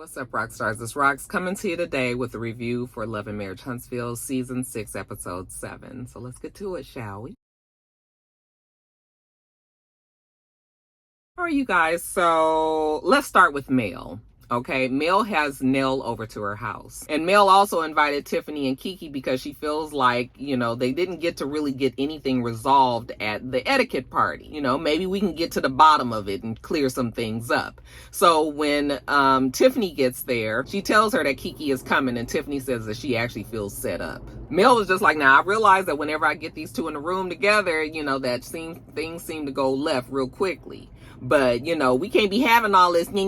What's up, Roxstars? It's Rox coming to you today with a review for Love and Marriage Huntsville, Season 6, Episode 7. So let's get to it, shall we? All right, you guys. So let's start with Mel. Okay, Mel has Nell over to her house. And Mel also invited Tiffany and Kiki because she feels like, they didn't get to really get anything resolved at the etiquette party. Maybe we can get to the bottom of it and clear some things up. So when Tiffany gets there, she tells her that Kiki is coming, and Tiffany says that she actually feels set up. Mel was just like, now I realize that whenever I get these two in the room together, things seem to go left real quickly. But, we can't be having all this every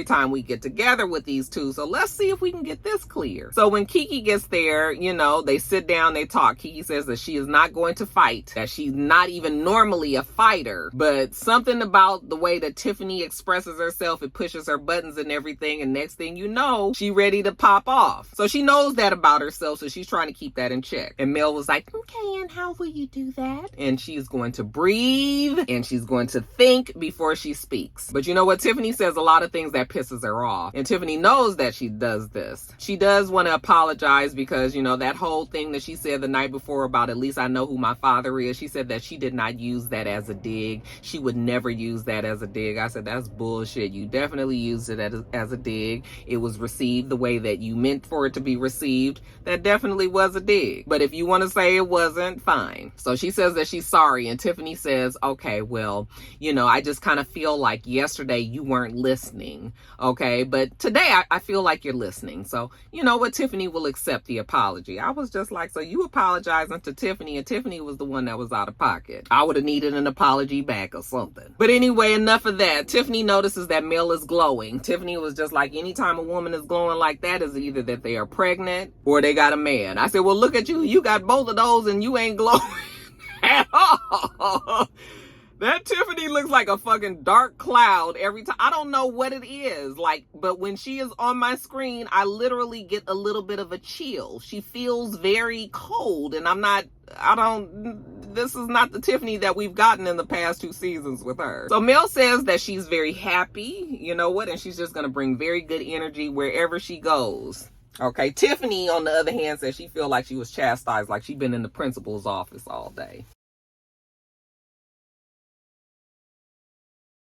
time we get together with these two. So let's see if we can get this clear. So when Kiki gets there, they sit down, they talk. Kiki says that she is not going to fight, that she's not even normally a fighter. But something about the way that Tiffany expresses herself, it pushes her buttons and everything. And next thing you know, she ready to pop off. So she knows that about herself. So she's trying to keep that in check. And Mel was like, okay, and how will you do that? And she's going to breathe. And she's going to think before she speaks. But you know what? Tiffany says a lot of things that pisses her off. And Tiffany knows that she does this. She does want to apologize because, that whole thing that she said the night before about at least I know who my father is. She said that she did not use that as a dig. She would never use that as a dig. I said, that's bullshit. You definitely used it as a dig. It was received the way that you meant for it to be received. That definitely was a dig. But if you want to say it wasn't, fine. So she says that she's sorry. And Tiffany says, okay, well, I just kind of feel like yesterday you weren't listening, okay? But today I feel like you're listening. So, you know what? Tiffany will accept the apology. I was just like, so you apologizing to Tiffany, and Tiffany was the one that was out of pocket. I would have needed an apology back or something. But anyway, enough of that. Tiffany notices that Mel is glowing. Tiffany was just like, anytime a woman is glowing like that is either that they are pregnant or they got a man. I said, well, look at you. You got both of those and you ain't glowing at all. That Tiffany looks like a fucking dark cloud every time. I don't know what it is, but when she is on my screen, I literally get a little bit of a chill. She feels very cold, and this is not the Tiffany that we've gotten in the past 2 seasons with her. So Mel says that she's very happy, and she's just going to bring very good energy wherever she goes. Okay, Tiffany, on the other hand, says she feel like she was chastised, like she'd been in the principal's office all day.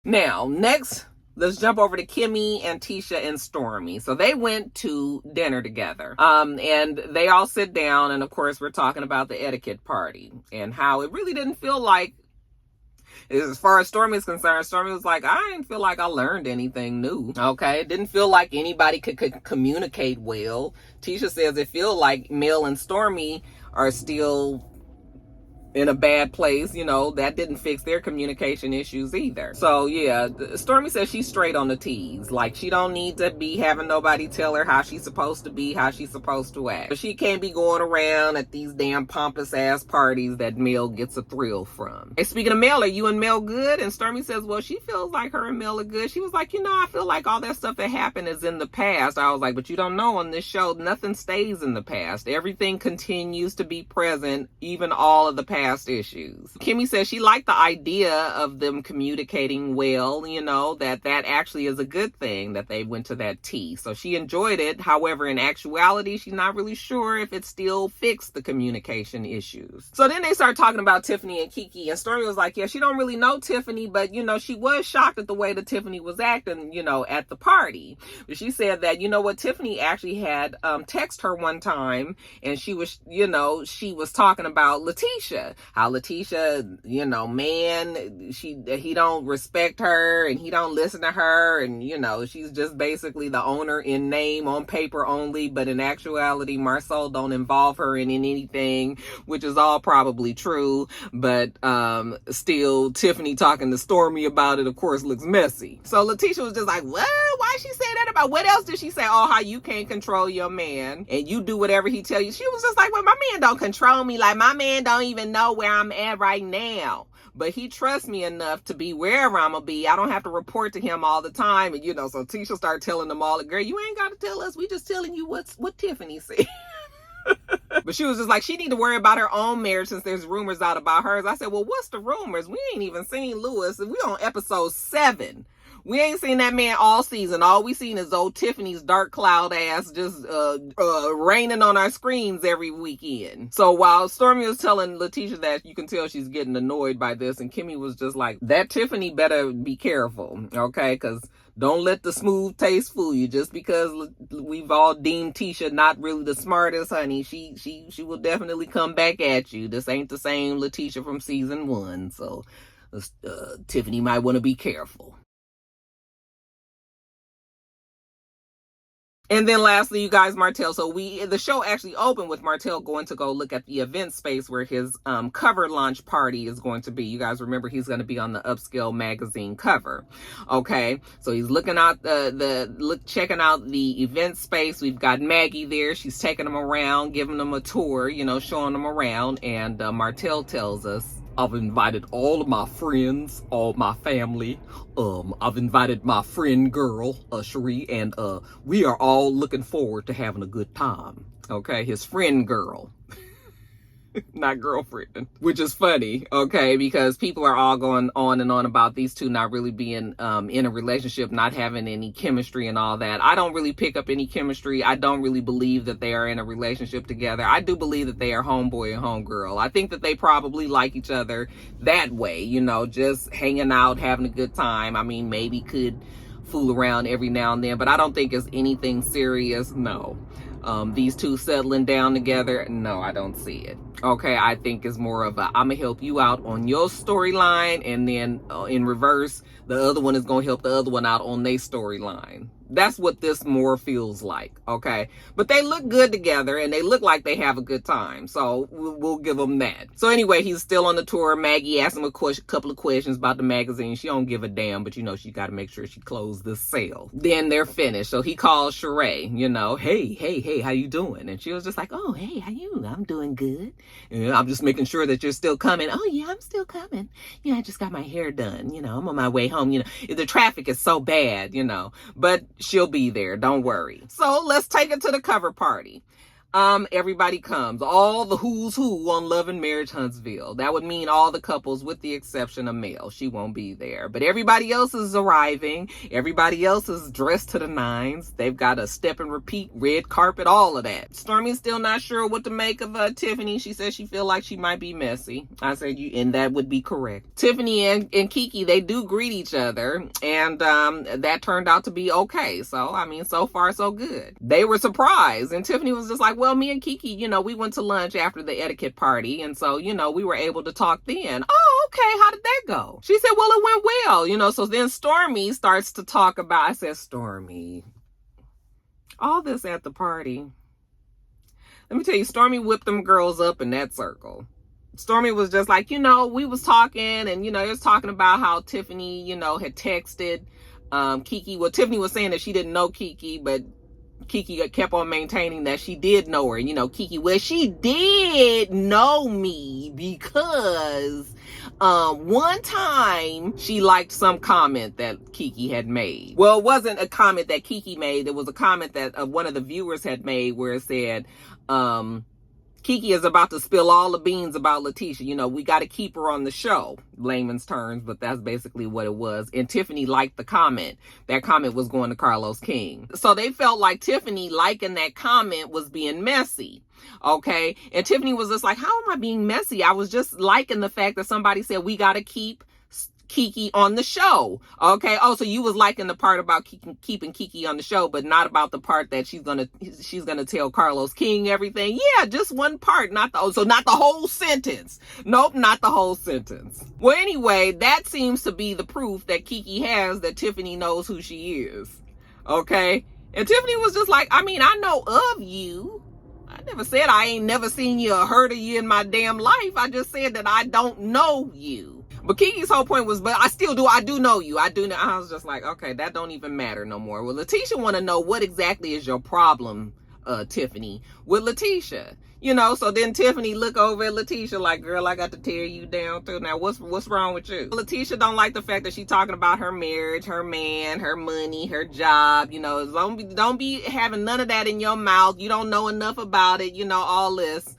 Now, next, let's jump over to Kimmy and Tisha and Stormy. So they went to dinner together. And they all sit down, and of course, we're talking about the etiquette party and how it really didn't feel like, as far as Stormy is concerned, Stormy was like, I didn't feel like I learned anything new. Okay, it didn't feel like anybody could communicate well. Tisha says it feels like Mel and Stormy are still in a bad place. That didn't fix their communication issues either. So yeah, Stormy says she's straight on the T's. Like, she don't need to be having nobody tell her how she's supposed to be, how she's supposed to act. But she can't be going around at these damn pompous ass parties that Mel gets a thrill from. Hey, speaking of Mel, are you and Mel good? And Stormy says, well, she feels like her and Mel are good. She was like, I feel like all that stuff that happened is in the past. I was like, but you don't know, on this show, nothing stays in the past. Everything continues to be present, even all of the past issues. Kimmy says she liked the idea of them communicating well, that actually is a good thing that they went to that tea. So she enjoyed it. However, in actuality, she's not really sure if it still fixed the communication issues. So then they start talking about Tiffany and Kiki, and Stormy was like, yeah, she don't really know Tiffany, but she was shocked at the way that Tiffany was acting, at the party. But she said that, what, Tiffany actually had text her one time, and she was, she was talking about Letitia. How Letitia, man, he don't respect her and he don't listen to her, and she's just basically the owner in name, on paper only, but in actuality Marcel don't involve her in anything, which is all probably true. But still, Tiffany talking to Stormy about it, of course, looks messy. So Letitia was just like, what? Why she say that about? What else did she say? Oh, how you can't control your man and you do whatever he tell you. She was just like, well, my man don't control me. Like, my man don't even know where I'm at right now, but he trusts me enough to be wherever I'm gonna be. I don't have to report to him all the time. And so Tisha started telling them all, girl, you ain't gotta tell us, we just telling you what Tiffany said. But she was just like, she need to worry about her own marriage since there's rumors out about hers. I said, well, what's the rumors? We ain't even seen Lewis, and we on episode 7. We ain't seen that man all season. All we seen is old Tiffany's dark cloud ass just raining on our screens every weekend. So while Stormy was telling Letitia that, you can tell she's getting annoyed by this, and Kimmy was just like, that Tiffany better be careful, okay? Because don't let the smooth taste fool you. Just because we've all deemed Tisha not really the smartest, honey, she will definitely come back at you. This ain't the same Letitia from season 1, so Tiffany might want to be careful. And then lastly, you guys, Martell. So the show actually opened with Martell going to go look at the event space where his cover launch party is going to be. You guys remember he's going to be on the Upscale magazine cover. Okay, so he's looking out checking out the event space. We've got Maggie there. She's taking them around, giving them a tour, showing them around. And Martell tells us, I've invited all of my friends, all my family. I've invited my friend girl, Cherie, and we are all looking forward to having a good time. Okay, his friend girl. Not girlfriend, which is funny, okay, because people are all going on and on about these two not really being in a relationship, not having any chemistry and all that. I don't really pick up any chemistry. I don't really believe that they are in a relationship together. I do believe that they are homeboy and homegirl. I think that they probably like each other that way, just hanging out, having a good time. I mean, maybe could fool around every now and then, but I don't think it's anything serious. No. These two settling down together, no, I don't see it. Okay, I think it's more of a, I'm gonna help you out on your storyline, and then in reverse, the other one is gonna help the other one out on their storyline. That's what this more feels like, okay? But they look good together, and they look like they have a good time, so we'll give them that. So anyway, he's still on the tour. Maggie asked him a couple of questions about the magazine. She don't give a damn, but she got to make sure she closed this sale. Then they're finished, so he calls Sheree, hey, how you doing? And she was just like, oh, hey, how you? I'm doing good. And I'm just making sure that you're still coming. Oh, yeah, I'm still coming. I just got my hair done. I'm on my way home. The traffic is so bad, but she'll be there. Don't worry. So let's take it to the cover party. Everybody comes. All the who's who on Love and Marriage Huntsville. That would mean all the couples with the exception of Mel. She won't be there. But everybody else is arriving. Everybody else is dressed to the nines. They've got a step and repeat, red carpet, all of that. Stormy's still not sure what to make of Tiffany. She says she feel like she might be messy. I said, and that would be correct. Tiffany and Kiki, they do greet each other. And that turned out to be okay. So, so far so good. They were surprised. And Tiffany was just like, well, me and Kiki, we went to lunch after the etiquette party. And so, we were able to talk then. Oh, okay. How did that go? She said, well, it went well, so then Stormy starts to talk about, I said, Stormy, all this at the party. Let me tell you, Stormy whipped them girls up in that circle. Stormy was just like, we was talking and, it was talking about how Tiffany, had texted Kiki. Well, Tiffany was saying that she didn't know Kiki, but Kiki kept on maintaining that she did know her. Kiki, well, she did know me because one time she liked some comment that Kiki had made. Well, it wasn't a comment that Kiki made. It was a comment that one of the viewers had made where it said, Kiki is about to spill all the beans about Letitia. We got to keep her on the show. Layman's terms, but that's basically what it was. And Tiffany liked the comment. That comment was going to Carlos King. So they felt like Tiffany liking that comment was being messy. Okay. And Tiffany was just like, how am I being messy? I was just liking the fact that somebody said we got to keep Kiki on the show. Okay. Oh, so you was liking the part about keeping Kiki on the show, but not about the part that she's gonna tell Carlos King everything. Yeah, just one part, not the whole sentence. Nope, not the whole sentence. Well, anyway, that seems to be the proof that Kiki has that Tiffany knows who she is. Okay. And Tiffany was just like, I know of you. I never said I ain't never seen you or heard of you in my damn life. I just said that I don't know you. But Kiki's whole point was, but I do know you. I do know. I was just like, okay, that don't even matter no more. Well, Letitia want to know what exactly is your problem, Tiffany, with Letitia. So then Tiffany look over at Letitia like, girl, I got to tear you down too. Now, what's wrong with you? Letitia don't like the fact that she talking about her marriage, her man, her money, her job. Don't be having none of that in your mouth. You don't know enough about it. All this.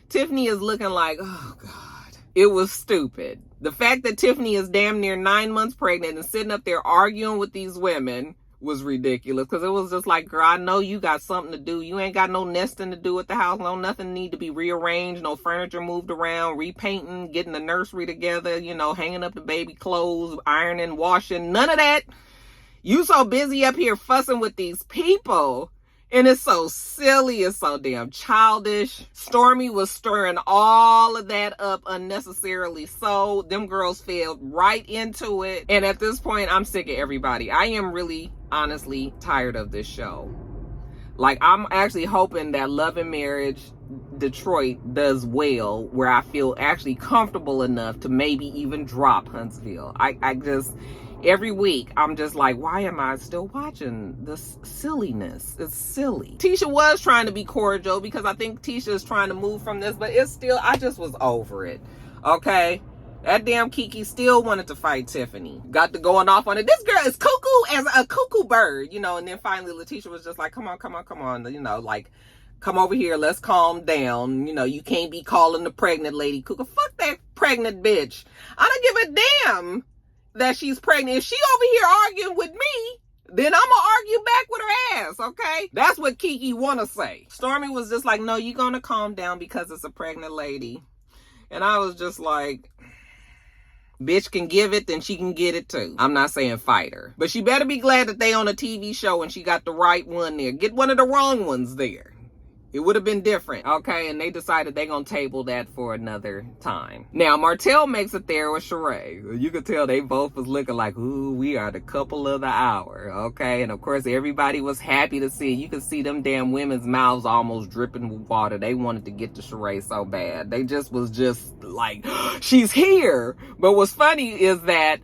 Tiffany is looking like, oh God, it was stupid. The fact that Tiffany is damn near 9 months pregnant and sitting up there arguing with these women was ridiculous, because it was just like, girl, I know you got something to do. You ain't got no nesting to do at the house. No, nothing need to be rearranged. No furniture moved around, repainting, getting the nursery together, you know, hanging up the baby clothes, ironing, washing. None of that. You so busy up here fussing with these people. And it's so silly. It's so damn childish. Stormy was stirring all of that up unnecessarily. So them girls fell right into it. And at this point, I'm sick of everybody. I am really, honestly tired of this show. Like, I'm actually hoping that Love and Marriage Detroit does well, where I feel actually comfortable enough to maybe even drop Huntsville. I just... Every week, I'm just like, why am I still watching this silliness? It's silly. Tisha was trying to be cordial, because I think Tisha is trying to move from this, but it's still, I just was over it. Okay? That damn Kiki still wanted to fight Tiffany. Got to going off on it. This girl is cuckoo as a cuckoo bird, you know, and then finally Letitia was just like, come on, you know, like, come over here, let's calm down. You know, you can't be calling the pregnant lady cuckoo. Fuck that pregnant bitch. I don't give a damn that she's pregnant. If she over here arguing with me, then I'm gonna argue back with her ass, okay? That's what Kiki wanna say. Stormy was just like, no, you're gonna calm down because it's a pregnant lady. And I was just like, bitch can give it, then she can get it too. I'm not saying fight her, but she better be glad that they on a TV show and she got the right one there. Get one of the wrong ones there. It would have been different, okay? And they decided they're going to table that for another time. Now, Martell makes it there with Sheree. You could tell they both was looking like, ooh, we are the couple of the hour, okay? And, of course, everybody was happy to see it. You could see them damn women's mouths almost dripping with water. They wanted to get to Sheree so bad. They just was just like, she's here. But what's funny is that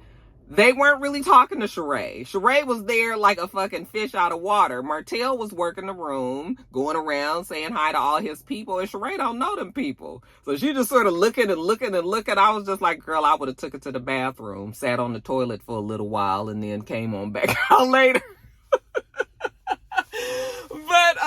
they weren't really talking to Sheree. Sheree was there like a fucking fish out of water. Martell was working the room, going around saying hi to all his people, and Sheree don't know them people. So she just sort of looking and looking and looking. I was just like, girl, I would have took it to the bathroom, sat on the toilet for a little while, and then came on back out later. But,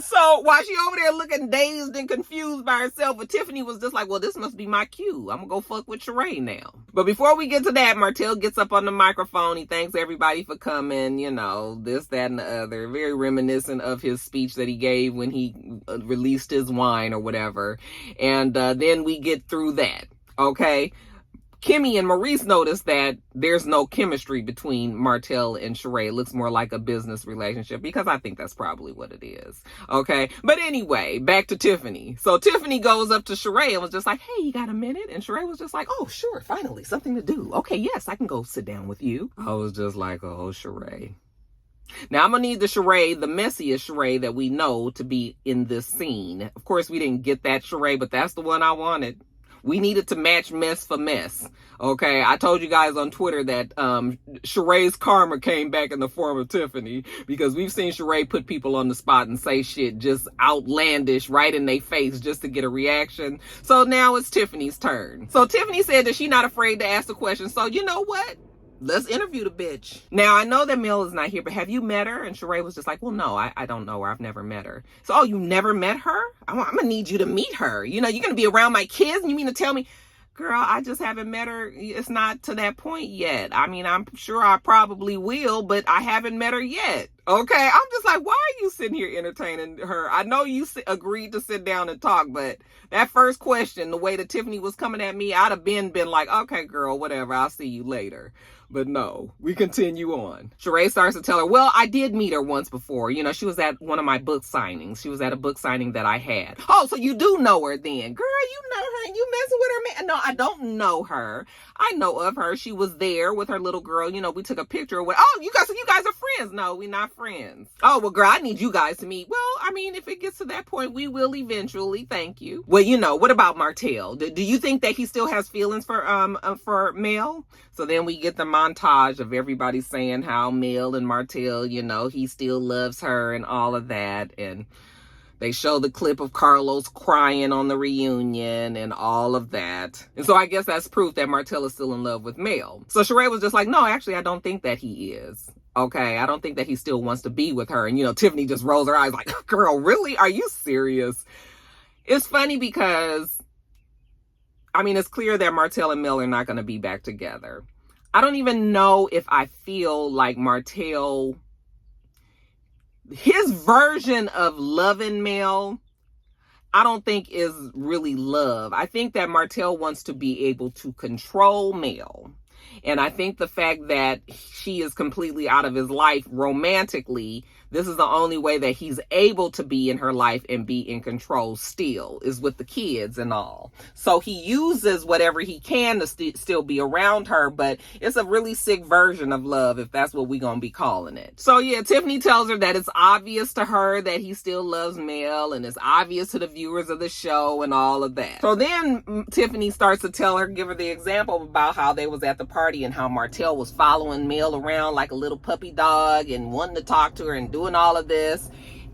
so while she over there looking dazed and confused by herself, but Tiffany was just like, well, this must be my cue. I'm gonna go fuck with Sheree now. But before we get to that, Martell gets up on the microphone. He thanks everybody for coming, you know, this, that, and the other. Very reminiscent of his speech that he gave when he released his wine or whatever. And then we get through that, okay? Kimmy and Maurice noticed that there's no chemistry between Martell and Sheree. It looks more like a business relationship, because I think that's probably what it is. Okay. But anyway, back to Tiffany. So Tiffany goes up to Sheree and was just like, hey, you got a minute? And Sheree was just like, oh, sure. Finally, something to do. Okay. Yes, I can go sit down with you. I was just like, oh, Sheree. Now, I'm going to need the Sheree, the messiest Sheree that we know, to be in this scene. Of course, we didn't get that Sheree, but that's the one I wanted. We needed to match mess for mess. Okay, I told you guys on Twitter that Sheree's karma came back in the form of Tiffany, because we've seen Sheree put people on the spot and say shit just outlandish right in their face just to get a reaction. So now it's Tiffany's turn. So Tiffany said that she's not afraid to ask the question. So you know what? Let's interview the bitch. Now, I know that Mel is not here, but have you met her? And Sheree was just like, well, no, I don't know her. I've never met her. So, oh, you never met her? I'm going to need you to meet her. You know, you're going to be around my kids and you mean to tell me, girl, I just haven't met her. It's not to that point yet. I mean, I'm sure I probably will, but I haven't met her yet. Okay? I'm just like, why are you sitting here entertaining her? I know you agreed to sit down and talk, but that first question, the way that Tiffany was coming at me, I'd have been like, okay, girl, whatever. I'll see you later. But no, we continue on. Sheree starts to tell her, well, I did meet her once before. You know, she was at one of my book signings. She was at a book signing that I had. Oh, so you do know her then. Girl, you know her and you messing with her man. No, I don't know her. I know of her. She was there with her little girl. You know, we took a picture with, oh, you guys are friends. No, we're not friends. Oh, well, girl, I need you guys to meet. Well, I mean, if it gets to that point, we will eventually. Thank you. Well, you know, what about Martell? Do you think that he still has feelings for Mel? So then we get the montage of everybody saying how Mel and Martell, you know, he still loves her and all of that. And they show the clip of Carlos crying on the reunion and all of that. And so I guess that's proof that Martell is still in love with Mel. So Sheree was just like, no, actually, I don't think that he is. Okay, I don't think that he still wants to be with her. And, you know, Tiffany just rolls her eyes like, girl, really? Are you serious? It's funny because I mean, it's clear that Martell and Mel are not going to be back together. I don't even know if I feel like Martell, his version of loving Mel, I don't think is really love. I think that Martell wants to be able to control Mel. And I think the fact that she is completely out of his life romantically, this is the only way that he's able to be in her life and be in control still, is with the kids and all. So he uses whatever he can to still be around her, but it's a really sick version of love, if that's what we're going to be calling it. So yeah, Tiffany tells her that it's obvious to her that he still loves Mel, and it's obvious to the viewers of the show and all of that. So then Tiffany starts to tell her, give her the example about how they was at the party and how Martell was following Mel around like a little puppy dog and wanting to talk to her and doing all of this.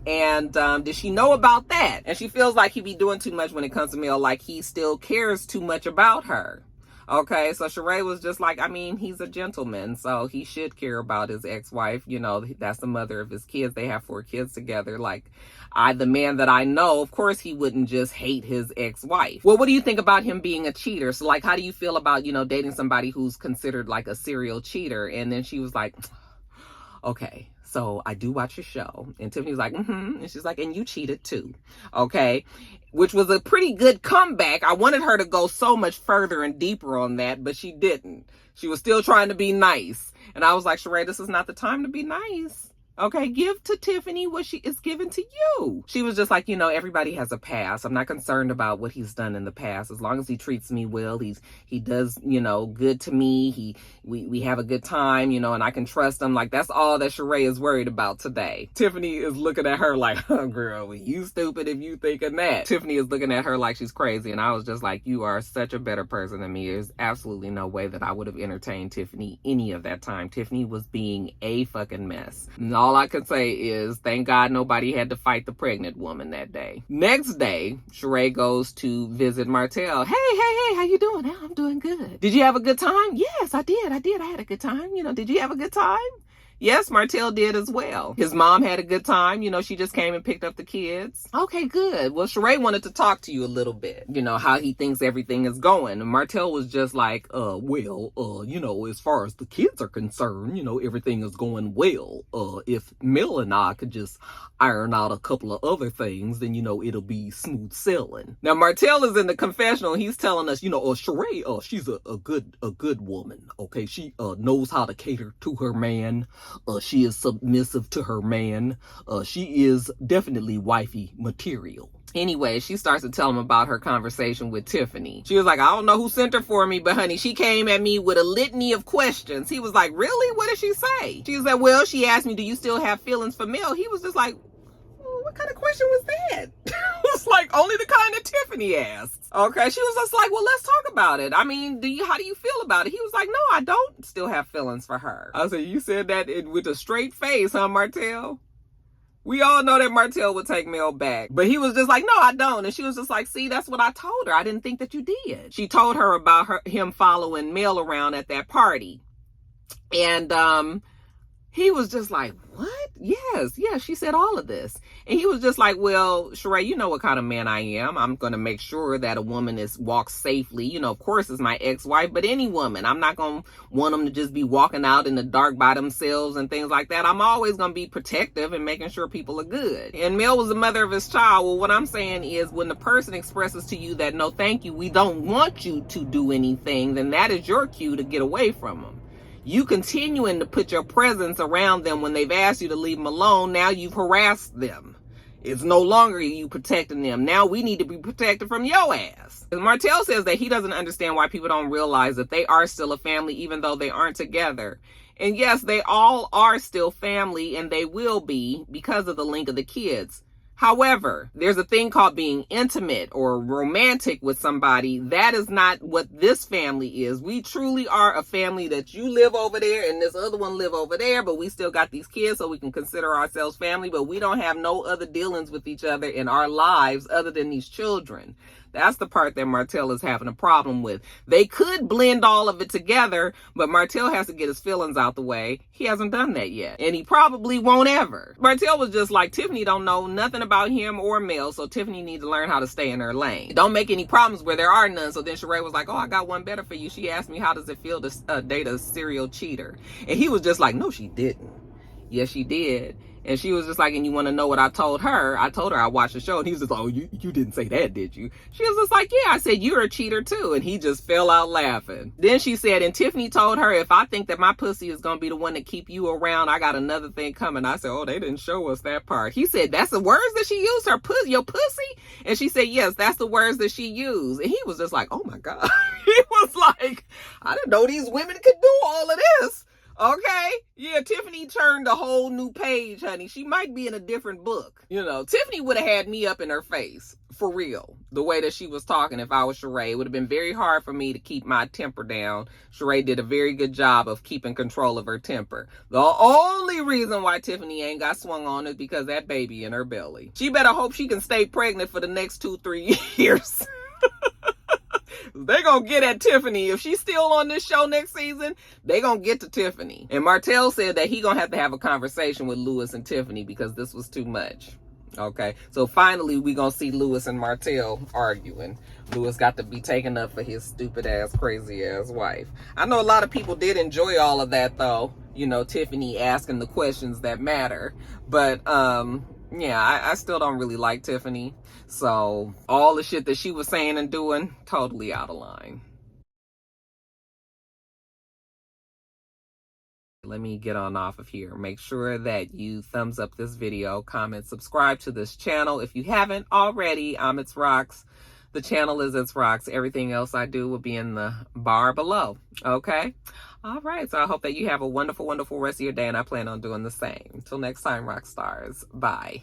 And did she know about that? And she feels like he be doing too much when it comes to Mel, like he still cares too much about her. Okay, so Sheree was just like, I mean, he's a gentleman, so he should care about his ex-wife. You know, that's the mother of his kids. They have 4 kids together. Like, the man that I know, of course, he wouldn't just hate his ex-wife. Well, what do you think about him being a cheater? So, like, how do you feel about, you know, dating somebody who's considered like a serial cheater? And then she was like, okay, so I do watch your show. And Tiffany was like, and she's like, and you cheated too. Okay. Which was a pretty good comeback. I wanted her to go so much further and deeper on that, but she didn't. She was still trying to be nice. And I was like, Sheree, this is not the time to be nice. Okay, give to Tiffany what she is giving to you. She was just like, you know, everybody has a past. I'm not concerned about what he's done in the past. As long as he treats me well, he does, you know, good to me. We have a good time, you know, and I can trust him. Like, that's all that Sheree is worried about today. Tiffany is looking at her like, oh, girl, well, you stupid if you thinking that. Tiffany is looking at her like she's crazy. And I was just like, you are such a better person than me. There's absolutely no way that I would have entertained Tiffany any of that time. Tiffany was being a fucking mess. And all I could say is, thank God nobody had to fight the pregnant woman that day. Next day, Sheree goes to visit Martell. Hey, how you doing? Oh, I'm doing good. Did you have a good time? Yes, I did. I had a good time. You know, did you have a good time? Yes, Martell did as well. His mom had a good time. You know, she just came and picked up the kids. Okay, good. Well, Sheree wanted to talk to you a little bit. You know, how he thinks everything is going. And Martell was just like, you know, as far as the kids are concerned, you know, everything is going well. If Mel and I could just iron out a couple of other things, then, you know, it'll be smooth sailing. Now, Martell is in the confessional. He's telling us, you know, Sheree, she's a good woman. Okay, she knows how to cater to her man. She is submissive to her man. She is definitely wifey material. Anyway, she starts to tell him about her conversation with Tiffany. She was like, I don't know who sent her for me, but honey, she came at me with a litany of questions. He was like, really? What did she say? She was like, well, she asked me, do you still have feelings for Mel? He was just like, what kind of question was that? It was like only the kind that Tiffany asked. Okay, she was just like, well, let's talk about it. I mean, how do you feel about it? He was like, no, I don't still have feelings for her. I said, you said that with a straight face, huh, Martell? We all know that Martell would take Mel back. But he was just like, no, I don't. And she was just like, see, that's what I told her. I didn't think that you did. She told her about him following Mel around at that party. And he was just like, what? Yes, she said all of this. And he was just like, well, Sheree, you know what kind of man I am. I'm going to make sure that a woman walks safely. You know, of course, it's my ex-wife, but any woman. I'm not going to want them to just be walking out in the dark by themselves and things like that. I'm always going to be protective and making sure people are good. And Mel was the mother of his child. Well, what I'm saying is when the person expresses to you that, no, thank you, we don't want you to do anything, then that is your cue to get away from them. You continuing to put your presence around them when they've asked you to leave them alone, now you've harassed them. It's no longer you protecting them. Now we need to be protected from your ass. And Martell says that he doesn't understand why people don't realize that they are still a family even though they aren't together. And yes, they all are still family and they will be because of the link of the kids. However, there's a thing called being intimate or romantic with somebody. That is not what this family is. We truly are a family that you live over there and this other one live over there, but we still got these kids so we can consider ourselves family, but we don't have no other dealings with each other in our lives other than these children. That's the part that Martell is having a problem with. They could blend all of it together, but Martell has to get his feelings out the way. He hasn't done that yet, and he probably won't ever. Martell was just like, Tiffany don't know nothing about him or Mel, so Tiffany needs to learn how to stay in her lane. Don't make any problems where there are none. So then Sheree was like, oh, I got one better for you. She asked me, how does it feel to date a serial cheater? And he was just like, no, she didn't. Yes, she did. And she was just like, and you want to know what I told her? I told her I watched the show. And he was just like, oh, you didn't say that, did you? She was just like, yeah, I said, you're a cheater too. And he just fell out laughing. Then she said, and Tiffany told her, if I think that my pussy is going to be the one to keep you around, I got another thing coming. I said, oh, they didn't show us that part. He said, that's the words that she used, her pussy, your pussy? And she said, yes, that's the words that she used. And he was just like, oh my God. He was like, I didn't know these women could do all of this. Okay? Yeah, Tiffany turned a whole new page, honey. She might be in a different book. You know, Tiffany would have had me up in her face, for real, the way that she was talking if I was Sheree. It would have been very hard for me to keep my temper down. Sheree did a very good job of keeping control of her temper. The only reason why Tiffany ain't got swung on is because that baby in her belly. She better hope she can stay pregnant for the next 2-3 years. They gonna get at Tiffany. If she's still on this show next season, they gonna get to Tiffany. And Martell said that he gonna have to have a conversation with Lewis and Tiffany because this was too much. Okay, so finally we gonna see Lewis and Martell arguing. Lewis got to be taken up for his stupid ass, crazy ass wife. I know a lot of people did enjoy all of that though. You know, Tiffany asking the questions that matter. But yeah, I still don't really like Tiffany. So all the shit that she was saying and doing, totally out of line. Let me get on off of here. Make sure that you thumbs up this video, comment, subscribe to this channel. If you haven't already, I'm itsrox. The channel is itsrox. Everything else I do will be in the bar below. Okay? All right. So I hope that you have a wonderful, wonderful rest of your day, and I plan on doing the same. Until next time, rock stars. Bye.